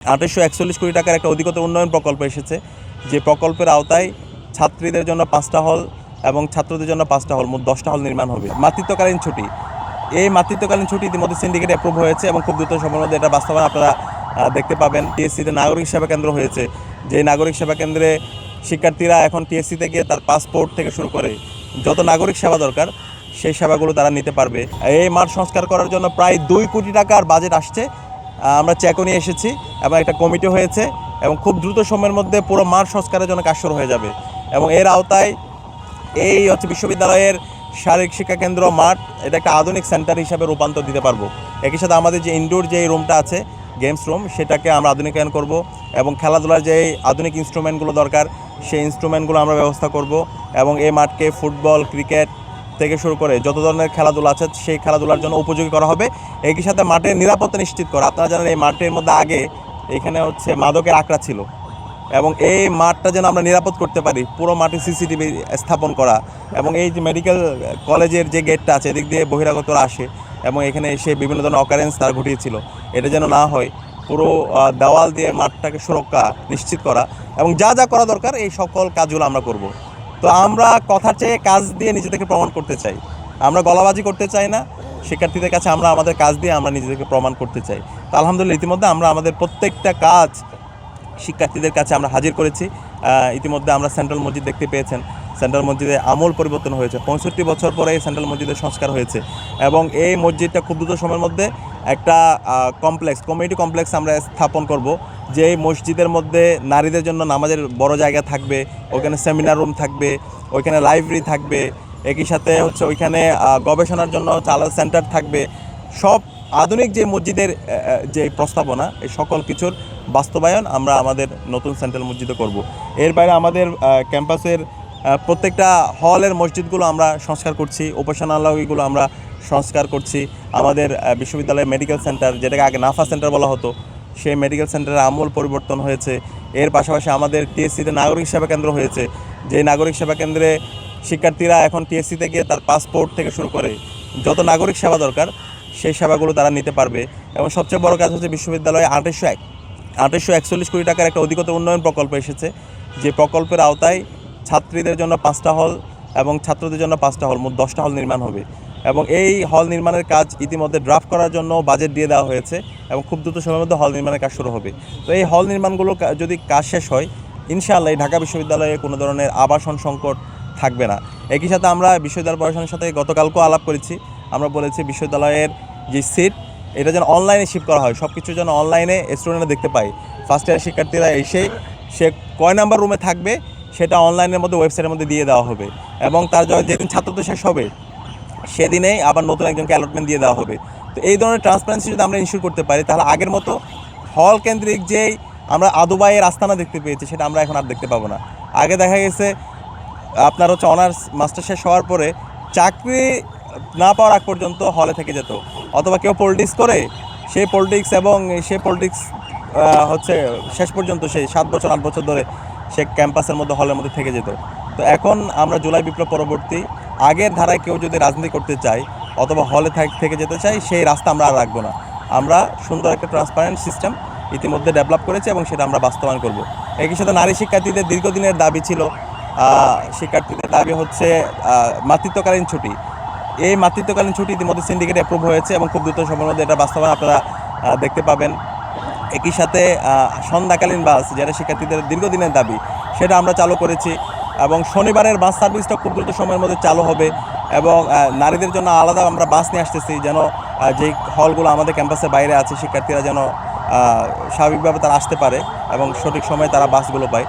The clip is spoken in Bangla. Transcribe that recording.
2841 কোটি টাকার একটা অধিকতর উন্নয়ন প্রকল্প এসেছে, যে প্রকল্পের আওতায় ছাত্রীদের জন্য 5টা হল এবং ছাত্রদের জন্য 5টা হল, মোট 10টা হল নির্মাণ হবে। মাতৃত্বকালীন ছুটি, এই মাতৃত্বকালীন ছুটি ইতিমধ্যে সিন্ডিকেট অ্যাপ্রুভ হয়েছে এবং খুব দ্রুত সময়ের মধ্যে এটা বাস্তবায়ন আপনারা দেখতে পাবেন। টিএসসিতে নাগরিক সেবা কেন্দ্র হয়েছে, যে নাগরিক সেবা কেন্দ্রে শিক্ষার্থীরা এখন টিএসসিতে গিয়ে তার পাসপোর্ট থেকে শুরু করে যত নাগরিক সেবা দরকার সেই সেবাগুলো তারা নিতে পারবে। এই মাঠ সংস্কার করার জন্য প্রায় 2 কোটি টাকার বাজেট আসছে, আমরা চেকও নিয়ে এসেছি এবং একটা কমিটি হয়েছে এবং খুব দ্রুত সময়ের মধ্যে পুরো মাঠ সংস্কারের জন্য কাজ শুরু হয়ে যাবে। এবং এর আওতায় এই বিশ্ববিদ্যালয়ের শারীরিক শিক্ষা কেন্দ্র মাঠ, এটা একটা আধুনিক সেন্টার হিসাবে রূপান্তর দিতে পারবো। একই সাথে আমাদের যে ইনডোর যে রুমটা আছে গেমস রুম, সেটাকে আমরা আধুনিকায়ন করব এবং খেলাধুলার যে আধুনিক ইনস্ট্রুমেন্টগুলো দরকার সেই ইনস্ট্রুমেন্টগুলো আমরা ব্যবস্থা করব এবং এই মাঠকে ফুটবল, ক্রিকেট থেকে শুরু করে যত ধরনের খেলাধুলা আছে সেই খেলাধুলার জন্য উপযোগী করা হবে। একই সাথে মাঠের নিরাপত্তা নিশ্চিত করা। আপনারা জানেন এই মাঠের মধ্যে আগে এখানে মাদকের আখড়া ছিল এবং এই মাঠটা যেন আমরা নিরাপদ করতে পারি, পুরো মাঠে সিসিটিভি স্থাপন করা এবং এই যে মেডিকেল কলেজের যে গেটটা আছে এদিক দিয়ে বহিরাগতরা আসে এবং এখানে এসে বিভিন্ন ধরনের অকারেন্স তারা ঘটিয়েছিল, এটা যেন না হয়, পুরো দেওয়াল দিয়ে মাঠটাকে সুরক্ষা নিশ্চিত করা এবং যা যা করা দরকার এই সকল কাজগুলো আমরা করব। তো আমরা কথার চেয়ে কাজ দিয়ে নিজেদেরকে প্রমাণ করতে চাই, আমরা গলাবাজি করতে চাই না। শিক্ষার্থীদের কাছে আমরা আমাদের কাজ দিয়ে আমরা নিজেদেরকে প্রমাণ করতে চাই। তো আলহামদুলিল্লাহ ইতিমধ্যে আমরা আমাদের প্রত্যেকটা কাজ শিক্ষার্থীদের কাছে আমরা হাজির করেছি। ইতিমধ্যে আমরা সেন্ট্রাল মসজিদ দেখতে পেয়েছেন, সেন্ট্রাল মসজিদে আমূল পরিবর্তন হয়েছে। 65 বছর পরে এই সেন্ট্রাল মসজিদের সংস্কার হয়েছে এবং এই মসজিদটা খুব দ্রুত সময়ের মধ্যে একটা কমিউনিটি কমপ্লেক্স আমরা স্থাপন করব, যে এই মসজিদের মধ্যে নারীদের জন্য নামাজের বড় জায়গা থাকবে, ওইখানে সেমিনার রুম থাকবে, ওইখানে লাইব্রেরি থাকবে, একই সাথে ওইখানে গবেষণার জন্য আলাদা সেন্টার থাকবে। সব আধুনিক যে মসজিদের যে প্রস্তাবনা এই সকল কিছুর বাস্তবায়ন আমরা আমাদের নতুন সেন্ট্রাল মসজিদে করব। এর বাইরে আমাদের ক্যাম্পাসের প্রত্যেকটা হলের মসজিদগুলো আমরা সংস্কার করছি, উপাসনালয়গুলো আমরা সংস্কার করছি। আমাদের বিশ্ববিদ্যালয়ের মেডিকেল সেন্টার, যেটাকে আগে নাফা সেন্টার বলা হতো, সেই মেডিকেল সেন্টারের আমূল পরিবর্তন হয়েছে। এর পাশাপাশি আমাদের টিএসসিতে নাগরিক সেবা কেন্দ্র হয়েছে, যে নাগরিক সেবা কেন্দ্রে শিক্ষার্থীরা এখন টিএসসিতে গিয়ে তার পাসপোর্ট থেকে শুরু করে যত নাগরিক সেবা দরকার সেই সেবাগুলো তারা নিতে পারবে। এবং সবচেয়ে বড় কাজ হচ্ছে বিশ্ববিদ্যালয়ে 2841 কোটি টাকার একটা অধিকতর উন্নয়ন প্রকল্প এসেছে, যে প্রকল্পের আওতায় ছাত্রীদের জন্য 5টা হল এবং ছাত্রদের জন্য 5টা হল, মোট 10টা হল নির্মাণ হবে। এবং এই হল নির্মাণের কাজ ইতিমধ্যে ড্রাফট করার জন্য বাজেট দিয়ে দেওয়া হয়েছে এবং খুব দ্রুত সময়ের মধ্যে হল নির্মাণের কাজ শুরু হবে। তো এই হল নির্মাণগুলো যদি কাজ শেষ হয়, ইনশাআল্লাহ ঢাকা বিশ্ববিদ্যালয়ে কোনো ধরনের আবাসন সংকট থাকবে না। একই সাথে আমরা বিশ্ববিদ্যালয় প্রশাসনের সাথে গতকালকেও আলাপ করেছি, আমরা বলেছি বিশ্ববিদ্যালয়ের যে সিট এটা যেন অনলাইনে শিফট করা হয়, সব কিছু যেন অনলাইনে স্টুডেন্টরা দেখতে পায়। ফার্স্ট ইয়ার শিক্ষার্থীরা এসে সে কয় নাম্বার রুমে থাকবে সেটা অনলাইনের মধ্যে ওয়েবসাইটের মধ্যে দিয়ে দেওয়া হবে এবং তার যেদিন ছাত্রত্ব শেষ হবে সেদিনেই আবার নতুন একজনকে অ্যালটমেন্ট দিয়ে দেওয়া হবে। তো এই ধরনের ট্রান্সপারেন্সি যদি আমরা ইনশিওর করতে পারি, তাহলে আগের মতো হল কেন্দ্রিক যেই আমরা আদুবাইয়ের আস্তানা দেখতে পেয়েছি সেটা আমরা এখন আর দেখতে পাবো না। আগে দেখা গেছে আপনার অনার্স মাস্টার শেষ হওয়ার পরে চাকরি না পাওয়ার আগ পর্যন্ত হলে থেকে যেত, অথবা কেউ পলিটিক্স করে সেই পলিটিক্স শেষ পর্যন্ত সেই 7 বছর 8 বছর ধরে সে ক্যাম্পাসের মধ্যে হলের মধ্যে থেকে যেত। তো এখন আমরা জুলাই বিপ্লব পরবর্তী আগের ধারায় কেউ যদি রাজনীতি করতে চায় অথবা হলে থেকে যেতে চাই, সেই রাস্তা আমরা আর রাখবো না। আমরা সুন্দর একটা ট্রান্সপারেন্ট সিস্টেম ইতিমধ্যে ডেভেলপ করেছি এবং সেটা আমরা বাস্তবায়ন করব। একই সাথে নারী শিক্ষার্থীদের দীর্ঘদিনের দাবি ছিল, শিক্ষার্থীদের দাবি হচ্ছে মাতৃত্বকালীন ছুটি। এই মাতৃত্বকালীন ছুটি ইতিমধ্যে সিন্ডিকেট অ্যাপ্রুভ হয়েছে এবং খুব দ্রুত সময়ের মধ্যে এটা বাস্তবায়ন আপনারা দেখতে পাবেন। একই সাথে সন্ধ্যাকালীন বাস, যেটা শিক্ষার্থীদের দীর্ঘদিনের দাবি, সেটা আমরা চালু করেছি এবং শনিবারের বাস সার্ভিসটা খুব দ্রুত সময়ের মধ্যে চালু হবে এবং নারীদের জন্য আলাদা আমরা বাস নিয়ে আসতেছি, যেন যেই হলগুলো আমাদের ক্যাম্পাসের বাইরে আছে শিক্ষার্থীরা যেন স্বাভাবিকভাবে তারা আসতে পারে এবং সঠিক সময়ে তারা বাসগুলো পায়।